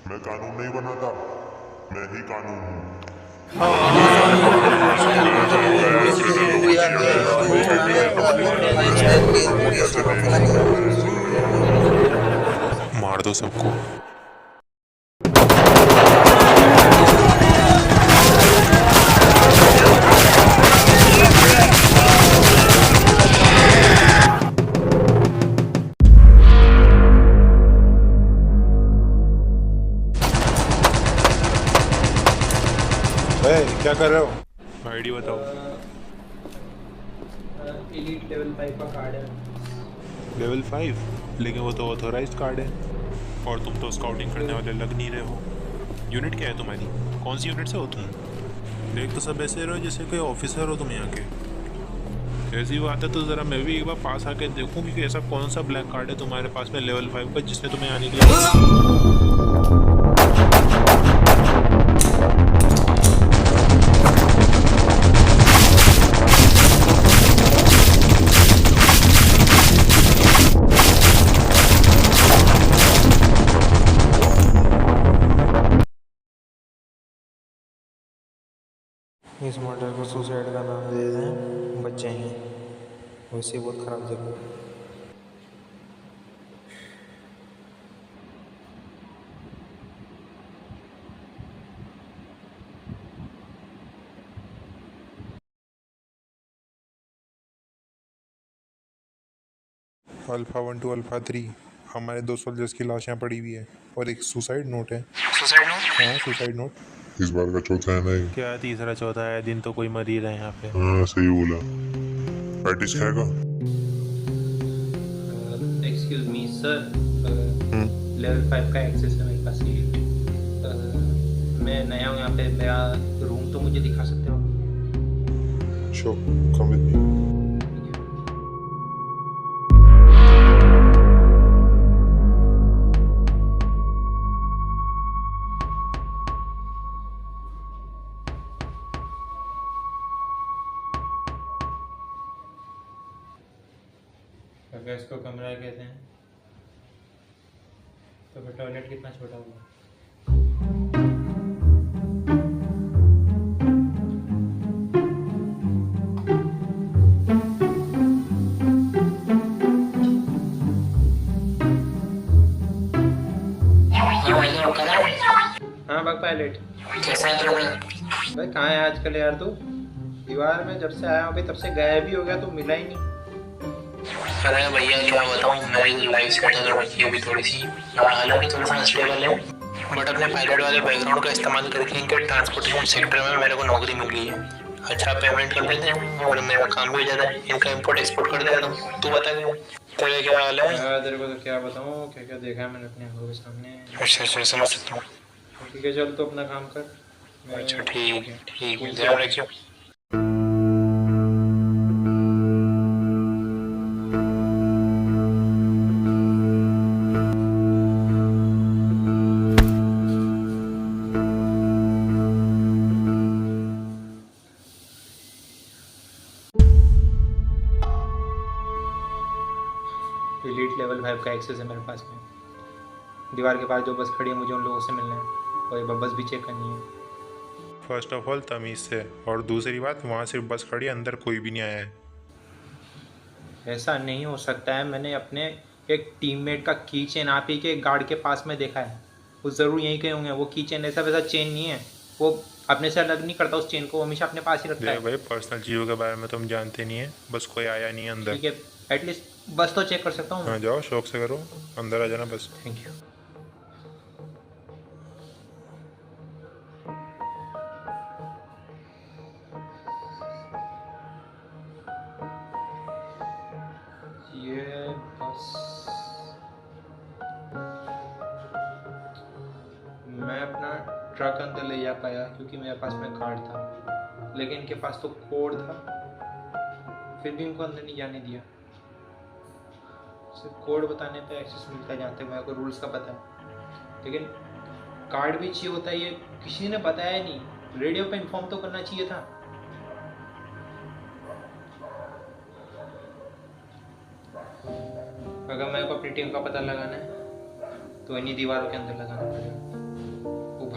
मैं कानून नहीं बनाता, मैं ही कानून हूँ। मार दो सबको। क्या कर रहे हो? आईडी बताओ। एलीट लेवल 5 का कार्ड है। लेवल 5? लेकिन वो तो ऑथोराइज्ड कार्ड है और तुम तो स्काउटिंग करने वाले लग नहीं रहे हो। यूनिट क्या है तुम्हारी? कौन सी यूनिट से हो तुम? देख तो सब ऐसे रहो जैसे कोई ऑफिसर हो तुम यहाँ के। ऐसी बात है तो ज़रा मैं भी एक बार पास आके देखूँ कि ऐसा कौन सा ब्लैक कार्ड है तुम्हारे पास में लेवल 5 का जिसने तुम्हें आने के लिए। इस मर्डर को सुसाइड का नाम दे दें, बच्चे हैं वैसे बहुत ख़राब जगह है। अल्फा 1 to अल्फा 3 हमारे 2 सोल्जर्स की लाशें पड़ी हुई है और एक सुसाइड नोट है। Suicide note? हाँ, सुसाइड नोट। इस बार का चौथा है ना ये? क्या तीसरा चौथा है? दिन तो कोई मर ही रहा है यहाँ पे। हाँ सही बोला। पैटिस खाएगा? एक्सक्यूज मी सर, लेवल 5 का एक्सेस है मेरे पास। मैं नया हूँ यहाँ पे, मेरा रूम तो मुझे दिखा सकते हो? Show come with me. अगर इसको कमरा कहते हैं तो फिर टॉयलेट कितना छोटा होगा? हाँ बग पायलट, कैसा है तुम्हें? भाई कहाँ है आजकल यार तू? दीवार में जब से आया हूँ भाई तब से गायब ही हो गया, तो मिला ही नहीं। अरे भैया क्या बताऊँ, मेरी लाइफ सेटल हो रखी है अभी थोड़ी सी, हालांकि थोड़ा सा अनस्टेबल है, बट अपने पायलट वाले बैकग्राउंड का इस्तेमाल करके इनके ट्रांसपोर्टेशन सेक्टर में मेरे को नौकरी मिल गई है। अच्छा पेमेंट कर देते हैं और मेरा काम भी हो जाता है, इनका इम्पोर्ट एक्सपोर्ट कर देता हूँ। तू बता तेरे क्या हाल है? तेरे को तो क्या बताऊँ, क्या क्या देखा है मैंने अपनी आंखों के सामने। अच्छा समझ सकता हूँ। ठीक है चल तो अपना काम कर। अच्छा ठीक है ध्यान रखियो। एलीट लेवल 5 का एक्सेस है मेरे पास में। दीवार के पास जो बस खड़ी है, मुझे उन लोगों से मिलना है और एक बार बस भी चेक करनी है। फर्स्ट ऑफ ऑल तमीज़ से, और दूसरी बात वहाँ सिर्फ बस खड़ी है, अंदर कोई भी नहीं आया है। ऐसा नहीं हो सकता है, मैंने अपने एक टीममेट का की चेन आप ही के गार्ड के पास में देखा है, वो ज़रूर यहीं कहीं होंगे। वो की चेन ऐसा वैसा चेन नहीं है, वो अपने से अलग नहीं करता उस चेन को, वो हमेशा अपने पास ही रखता है। भाई पर्सनल चीज़ों के बारे में तुम जानते नहीं है, बस कोई आया नहीं है अंदर। ठीक है, एटलीस्ट बस तो चेक कर सकता हूँ। हाँ जाओ, शौक से करो, अंदर आ जाना बस। Thank you. ये बस मैं अपना ट्रक अंदर ले जा पाया क्योंकि मेरे पास में कार्ड था, लेकिन इनके पास तो कोड था, फिर भी इनको अंदर नहीं जाने दिया। सिर्फ कोड बताने पे एक्सेस मिलता है, जानते मेरे को रूल्स का पता है, लेकिन कार्ड भी चाहिए होता है। ये किसी ने बताया नहीं, रेडियो पे इन्फॉर्म तो करना चाहिए था। अगर मेरे को अपनी टीम का पता लगाना है तो इन्हीं दीवारों के अंदर लगाना पड़ेगा।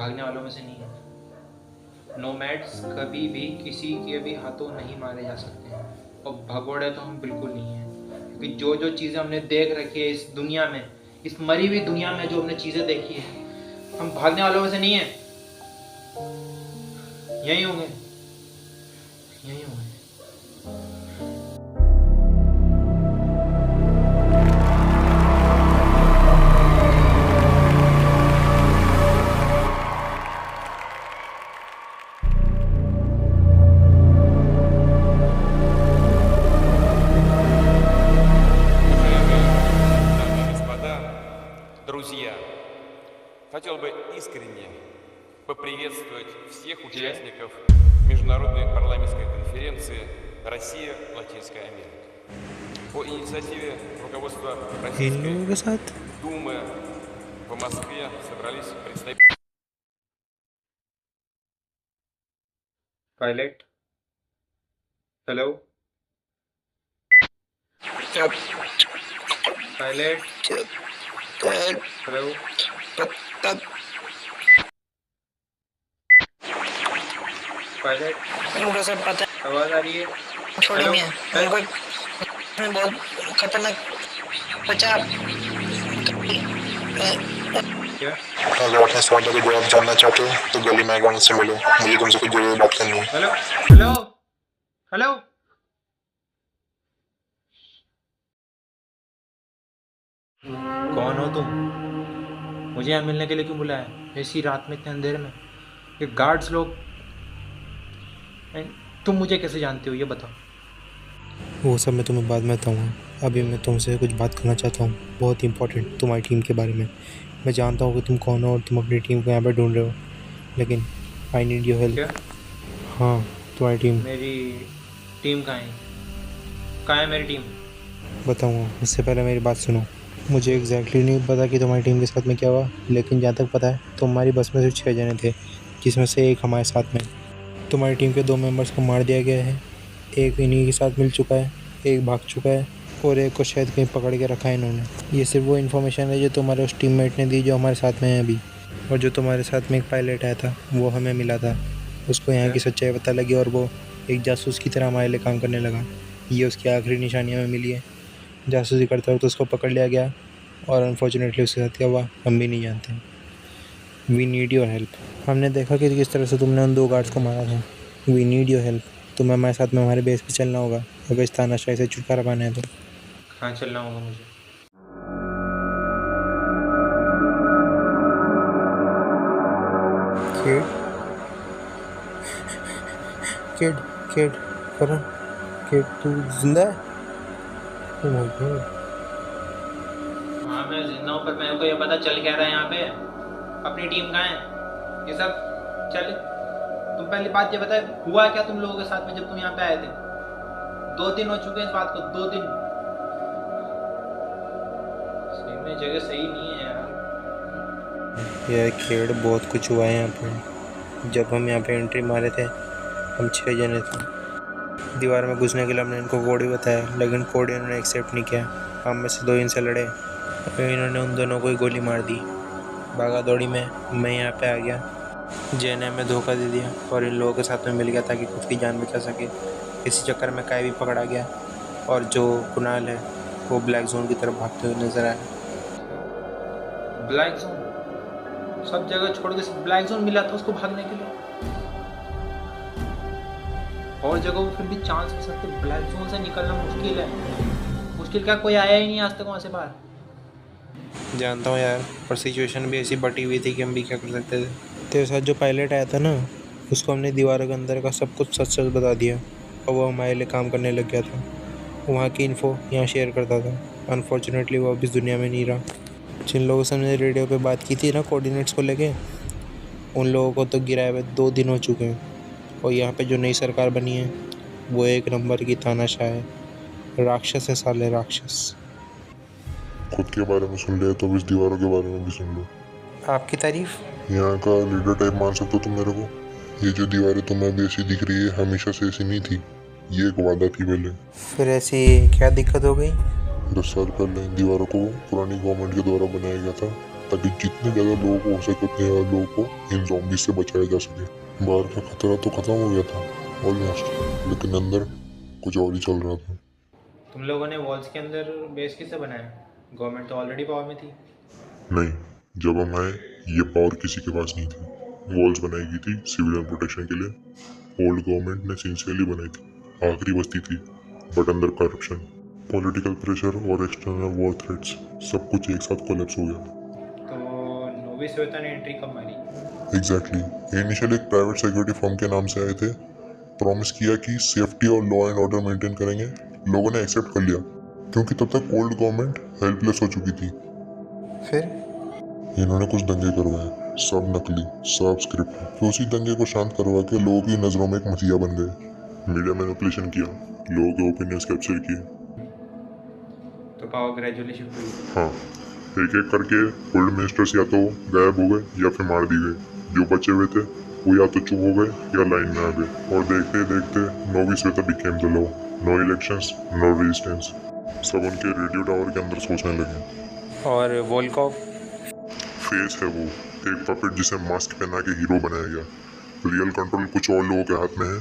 भागने वालों में से नहीं है। नोमैड्स कभी भी किसी के भी हाथों नहीं मारे जा सकते हैं, और भगोड़े तो हम बिल्कुल नहीं हैं, क्योंकि जो जो चीज़ें हमने देख रखी है इस दुनिया में, इस मरी हुई दुनिया में जो हमने चीज़ें देखी है, हम भागने वालों में से नहीं हैं। यहीं होंगे, यहीं होंगे। Дамы и господа, друзья, хотел бы искренне поприветствовать всех участников Международной парламентской конференции «Россия-Латинская Америка». По инициативе руководства Российской Думы в Москве собрались представители... pilot, hello pilot, hello pilot, उनको सब पता आवाज आ रही है? छोड़ो हेलो? मैं उनको बहुत खतरनाक बचा। क्या? अगर अपने सवालों के जवाब जानना चाहते हो तो गली में आगे मुझसे मिलो, मुझे तुमसे कुछ जरूरी बात करनी है। हेलो हेलो हेलो, कौन हो तुम? मुझे यहाँ मिलने के लिए क्यों बुलाया ऐसी रात में, इतने अंधेरे में? ये गार्ड्स लोग, तुम मुझे कैसे जानते हो ये बताओ? वो सब मैं तुम्हें बाद में बताऊँगा। अभी मैं तुमसे कुछ बात करना चाहता हूँ, बहुत इंपॉर्टेंट, तुम्हारी टीम के बारे में। मैं जानता हूँ कि तुम कौन हो और तुम अपनी टीम को यहाँ पे ढूंढ रहे हो, लेकिन आई नीड योर हेल्प। क्या? हाँ, तुम्हारी टीम। मेरी टीम कहाँ है? कहाँ है मेरी टीम? बताऊँगा, इससे पहले मेरी बात सुनो। मुझे एग्जैक्टली नहीं पता कि तुम्हारी टीम के साथ में क्या हुआ, लेकिन जहाँ तक पता है तुम्हारी बस में सिर्फ 6 जने थे, जिसमें से एक हमारे साथ में। तुम्हारी टीम के 2 मेंबर्स को मार दिया गया है, एक इन्हीं के साथ मिल चुका है, एक भाग चुका है और एक को शायद कहीं पकड़ के रखा है इन्होंने। ये सिर्फ वो इन्फॉर्मेशन है जो तुम्हारे उस टीममेट ने दी जो हमारे साथ में है अभी। और जो तुम्हारे साथ में एक पायलट आया था वो हमें मिला था, उसको यहाँ की सच्चाई पता लगी और वो एक जासूस की तरह हमारे लिए काम करने लगा। ये उसकी आखिरी निशानियाँ हमें मिली है। जासूसी करते वक्त उसको पकड़ लिया गया और अनफॉर्चुनेटली उसके साथ क्या हुआ हम भी नहीं जानते। We need your help. हमने देखा कि किस तरह से तुमने उन 2 गार्ड्स को मारा था। We need your help. तुम्हें हमारे साथ में हमारे बेस पे चलना होगा अगर इस तानाशाही से छुटकारा पाना है तो। कहाँ चलना होगा मुझे? किड किड किड करण, किड तू जिंदा है? Oh my God. हाँ मैं जिंदा हूँ, पर मेरे को ये पता चल क्या रहा है यहाँ पे? अपनी टीम कहाँ है? ये सब चल, तुम पहली बात ये बताए, हुआ क्या तुम लोगों के साथ में जब तुम यहाँ पे आए थे? 2 दिन हो चुके हैं इस बात को, 2 दिन। सही में जगह सही नहीं है यार। यार खेड़ बहुत कुछ हुआ है यहाँ पे। जब हम यहाँ पे एंट्री मारे थे हम 6 जने थे। दीवार में घुसने के लिए हमने इनको कोड भी बताया, लेकिन कोड इन्होंने एक्सेप्ट नहीं किया। हम में से 2 इनसे लड़े, फिर इन्होंने उन दोनों को ही गोली मार दी। भागा दौड़ी में मैं यहाँ पे आ गया, जे ने हमें धोखा दे दिया और इन लोगों के साथ में मिल गया ताकि खुद की जान बचा सके। इसी चक्कर में काय भी पकड़ा गया और जो कुणाल है वो ब्लैक जोन की तरफ भागते हुए नजर आया। Black zone? सब जगह छोड़ के सिर्फ ब्लैक जोन मिला था उसको भागने के लिए? और जगह वो फिर भी चांस ले सकते, ब्लैक जोन से निकलना मुश्किल है। मुश्किल क्या, कोई आया ही नहीं आज तक वहाँ से बाहर। जानता हूँ यार, पर सिचुएशन भी ऐसी बटी हुई थी कि हम भी क्या कर सकते थे। तेरे साथ जो पायलट आया था ना, उसको हमने दीवारों के अंदर का सब कुछ सच सच बता दिया और वो हमारे लिए काम करने लग गया था। वहाँ की इन्फो यहाँ शेयर करता था। अनफॉर्चुनेटली वो अब इस दुनिया में नहीं रहा। जिन लोगों से हमने रेडियो पे बात की थी ना कोऑर्डिनेट्स को लेके, उन लोगों को तो गिराए हुए 2 दिन हो चुके हैं। और यहाँ पे जो नई सरकार बनी है वो 1 नंबर की तानाशाह है। राक्षस है साले, राक्षस। खुद के बारे में सुन लिया तो अब इस दीवारों के बारे में भी सुन लो। आपकी तारीफ? यहाँ का लीडर टाइप मान सकते हो तुम मेरे को। ये जो दीवारें तुम्हें अभी ऐसी दिख रही है हमेशा से ऐसी नहीं थी, ये एक वादा थी पहले। फिर ऐसी क्या दिक्कत हो गई? 10 साल पहले दीवारों को पुरानी गवर्नमेंट के द्वारा बनाया गया था ताकि जितने ज़्यादा लोग हो सके उतने ज़्यादा लोगों को इन ज़ॉम्बीज से बचाया जा सके। बाहर का खतरा तो खत्म हो गया था ऑलमोस्ट, लेकिन अंदर कुछ और ही चल रहा था। तुम लोगों ने वॉल्स के अंदर बेस किससे बनाया? गवर्नमेंट तो ऑलरेडी पावर में थी। नहीं, जब हम आए ये पावर किसी के पास नहीं थी। वॉल्स बनाई गई थी सिविलियन प्रोटेक्शन के लिए। ओल्ड गवर्नमेंट ने सिंसियरली बनाई थी, आखिरी बस्ती थी, बट अंदर करप्शन, पॉलिटिकल प्रेशर और एक्सटर्नल वॉर थ्रेट्स सब कुछ एक साथ कोलैप्स हो गया। तो नोवी श्वेता ने एंट्री कब मारी? एग्जैक्टली, इनिशियल एक प्राइवेट सिक्योरिटी फर्म के नाम से आए थे, प्रॉमिस किया कि सेफ्टी और लॉ एंड ऑर्डर मेंटेन करेंगे। लोगों ने एक्सेप्ट कर लिया क्योंकि तब तक ओल्ड गवर्नमेंट हेल्पलेस हो चुकी थी। फिर इन्होंने कुछ दंगे करवाए, सब नकली, सब स्क्रिप्ट। फिर उसी दंगे को शांत करवा के लोगों की नज़रों में एक मसीहा बन गए। मीडिया मैनिपुलेशन किया, लोगों के ओपिनियंस कैप्चर किए। तो पावर ग्रेजुअली शिफ्ट हुई। हाँ, एक एक करके ओल्ड मिनिस्टर्स या तो गायब हो गए या फिर मार दिए गए। जो बचे हुए थे वो या तो चुप हो गए या लाइन में आ गए। और देखते देखते नोवी श्वेता became the law. No elections, no resistance. सब उनके रेडियो टावर के अंदर सोचने लगे। और वोल्कॉव? फेस है वो, एक पपेट जिसे मास्क पहना के हीरो बनाया गया। रियल कंट्रोल कुछ और लोगों के हाथ में है,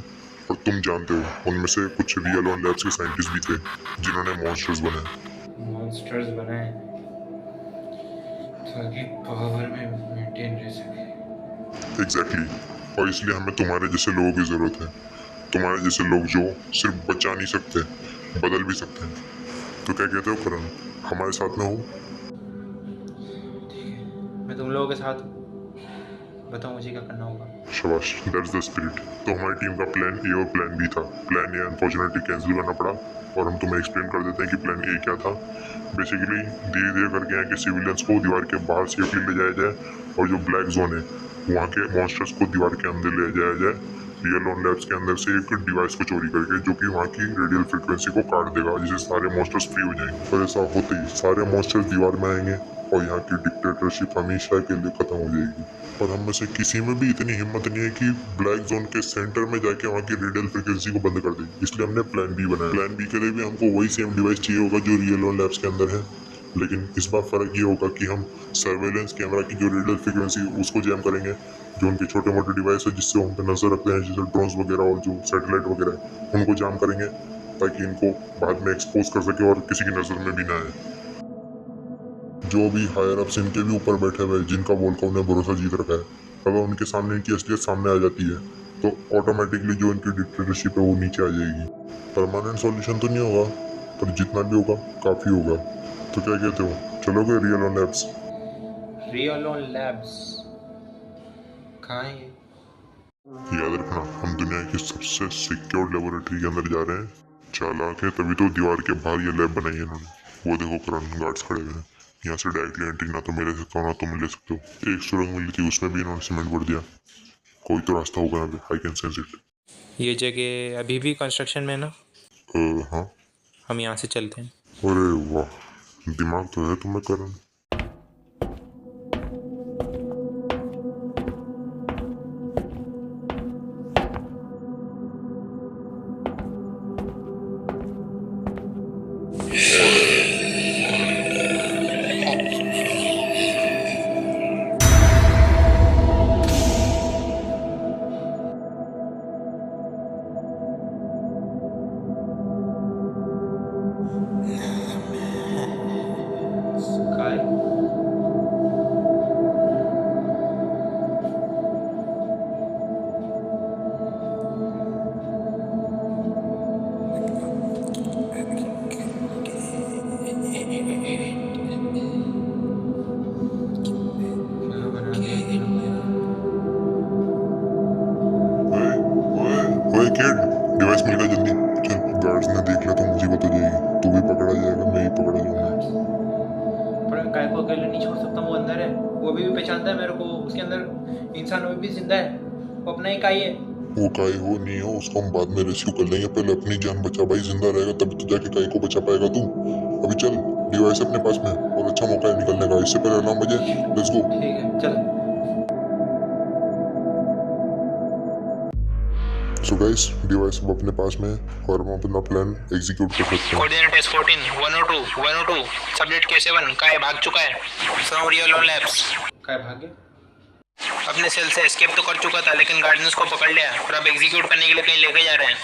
और तुम जानते हो उनमें से कुछ रियल ऑन लैब्स के साइंटिस्ट भी थे जिन्होंने मॉन्स्टर्स बनाए। मॉन्स्टर्स बनाए ताकि पावर में मेंटेन रह सके। एग्जैक्टली, और इसलिए हमें तुम्हारे जैसे लोगों की ज़रूरत है। तुम्हारे जैसे लोग जो सिर्फ बचा नहीं सकते, बदल भी सकते हैं। तो क्या कहते हो करण, हमारे साथ में हो? मैं तुम लोगों के साथ हूँ। बताओ मुझे क्या करना होगा। शाबाश, दैट्स द स्पिरिट। तो हमारी टीम का प्लान ए और प्लान बी था। प्लान ए अनफॉर्चुनेटली कैंसिल करना पड़ा, और हम तुम्हें एक्सप्लेन कर देते हैं कि प्लान ए क्या था। बेसिकली धीरे धीरे करके यहाँ के सिविलियंस को दीवार के बाहर सेफली ले जाया जाए, और जो ब्लैक जोन है वहाँ के मॉन्स्टर्स को दीवार के अंदर ले जाया जाए, रियल ऑन लैब्स के अंदर से एक डिवाइस को चोरी करके, जो कि वहाँ की रेडियल फ्रिक्वेंसी को काट देगा, जिससे सारे मॉन्स्टर्स फ्री हो जाएंगे। और ऐसा होते ही सारे मॉन्स्टर्स दीवार में आएंगे और यहाँ की डिक्टेटरशिप हमेशा के लिए खत्म हो जाएगी। और हम में से किसी में भी इतनी हिम्मत नहीं है कि ब्लैक जोन के सेंटर में जाके वहाँ की रेडियल फ्रिक्वेंसी को बंद कर दे। इसलिए हमने प्लान बी बनाया। प्लान बी के लिए भी हमको वही सेम डिवाइस चाहिए होगा जो रियल ऑन लैब्स के अंदर है, लेकिन इस बार फ़र्क ये होगा कि हम सर्वेलेंस कैमरा की जो रेडियल फ्रिक्वेंसी उसको जैम करेंगे। जो उनके छोटे मोटे डिवाइस है जिससे उन पर नज़र रखते हैं, जैसे ड्रोन्स वगैरह और जो सैटेलाइट वगैरह है, उनको जाम करेंगे ताकि इनको बाद में एक्सपोज कर सके और किसी की नज़र में भी ना आए। जो भी हायर अप्स इनके भी ऊपर बैठे हुए, जिनका वोल्कॉव ने भरोसा जीत रखा है, अगर उनके सामने इनकी असलियत सामने आ जाती है तो ऑटोमेटिकली जो इनकी डिक्टेटरशिप है वो नीचे आ जाएगी। परमानेंट सॉल्यूशन तो नहीं होगा, पर जितना भी होगा काफ़ी होगा। तो क्या कहते हो, चलोगे real on labs? Real on labs कहाँ है ये? याद रखना, हम दुनिया की सबसे सिक्योर लेबोरेटरी के अंदर जा रहे हैं। चालाक है तभी तो दीवार के बाहर ये लैब बनाई है इन्होंने। वो देखो करण, गार्ड्स खड़े हुए हैं। यहाँ से डायरेक्टली एंट्री ना तो मैं ले सकता हूँ ना तुम ले सकते हो। एक सुरंग मिली थी, उसमें भी इन्होंने सीमेंट भर दिया। कोई तो रास्ता होगा यहाँ पे, आई कैन सेंस इट। ये जगह अभी भी कंस्ट्रक्शन में है ना? हाँ। हम यहाँ से चलते हैं। अरे वाह, दिमाग तो है तुम्हें करण। काय क्या बना दिया इन लोगों ने? ओए किड, डिवाइस मिल गया, जल्दी चल। गार्ड्स ने देख लिया तो मुसीबत हो जाएगी। तू भी पकड़ा जाएगा, मैं ही पकड़ा जाऊंगा। पर काय को अकेले नहीं छोड़ सकता, वो अंदर है। वो भी पहचानता है मेरे को, उसके अंदर इंसान वो भी जिंदा है, वो अपना ही काय है। वो काय हो नहीं हो उसको हम बाद में रेस्क्यू कर लेंगे, पहले अपनी जान बचा भाई। जिंदा रहेगा तभी तो जाके काय को बचा पाएगा तू। अभी चल, डिवाइस अपने पास में, और अच्छा मौका है निकलने का। इससे पहले अलार्म बजे, लेट्स गो। ठीक है चल। सो गाइस डिवाइस अब अपने पास में है और हम अपना प्लान एग्जीक्यूट कर सकते हैं। कोऑर्डिनेट S14 102 सब्जेक्ट K7 काय भाग चुका है फ्रॉम रियल ऑन लैब्स। क्या भाग गया? अपने सेल से एस्केप तो कर चुका था लेकिन गार्डियंस को पकड़ लिया और अब एग्जीक्यूट करने के लिए कहीं लेके जा रहे हैं।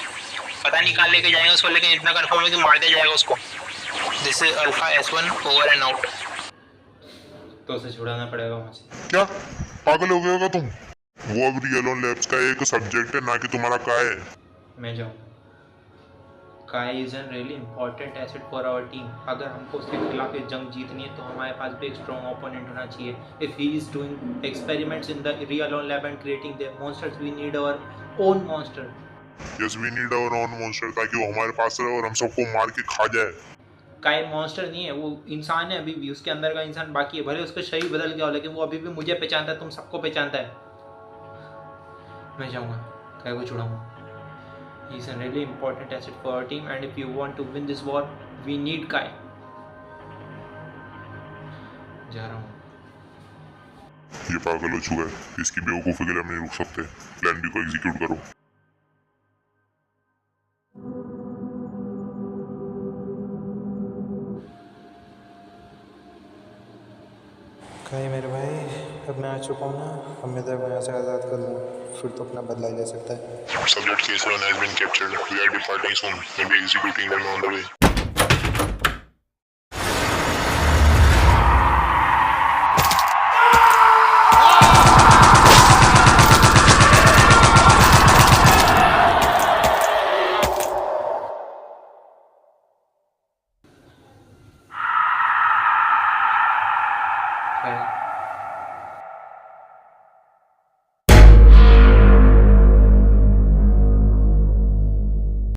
पता नहीं कहाँ लेके जाएंगे उसको, लेकिन इतना कंफर्म है कि मार दिया जाएगा उसको। This is alpha S1 over and out. तो उसे छुड़ाना पड़ेगा वहाँ से। क्या पागल हो गए होगा तुम? वो अब रियल ऑन लैब्स का एक सब्जेक्ट है, ना कि तुम्हारा काय है। मैं जाऊँ। Kai is an really important asset for our team. अगर हमको उसके खिलाफ ये जंग जीतनी है तो हमारे पास भी एक स्ट्रॉन्ग ओपोनेंट होना चाहिए। If he is doing experiments in the real on lab and creating their monsters, we need our own monster. Yes we need our own monster, ताकि वो हमारे पास रहे और हम सबको मार के खा जाए। काय मॉन्स्टर नहीं है, वो इंसान है। अभी भी उसके अंदर का इंसान बाकी है। भले उसका शरीर बदल गया हो लेकिन वो अभी भी मुझे पहचानता है, तुम सबको पहचानता है। मैं जाऊँगा, काय को छुड़ाऊंगा। He is a really important asset for our team and if you want to win this war, we need Kai. जा रहा हूँ। ये पागल हो चुका है, इसकी बेवकूफ़ी के लिए हम नहीं रुक सकते। प्लान बी को एग्जीक्यूट करो। कहीं मेरे भाई, अब मैं आ चुका हूँ ना, अब मैं तेरे को यहाँ से आज़ाद कर दूँ, फिर तो अपना बदला ले सकता है। Subject K7 has been captured. We are departing soon. We'll be executing them on the way. Kai,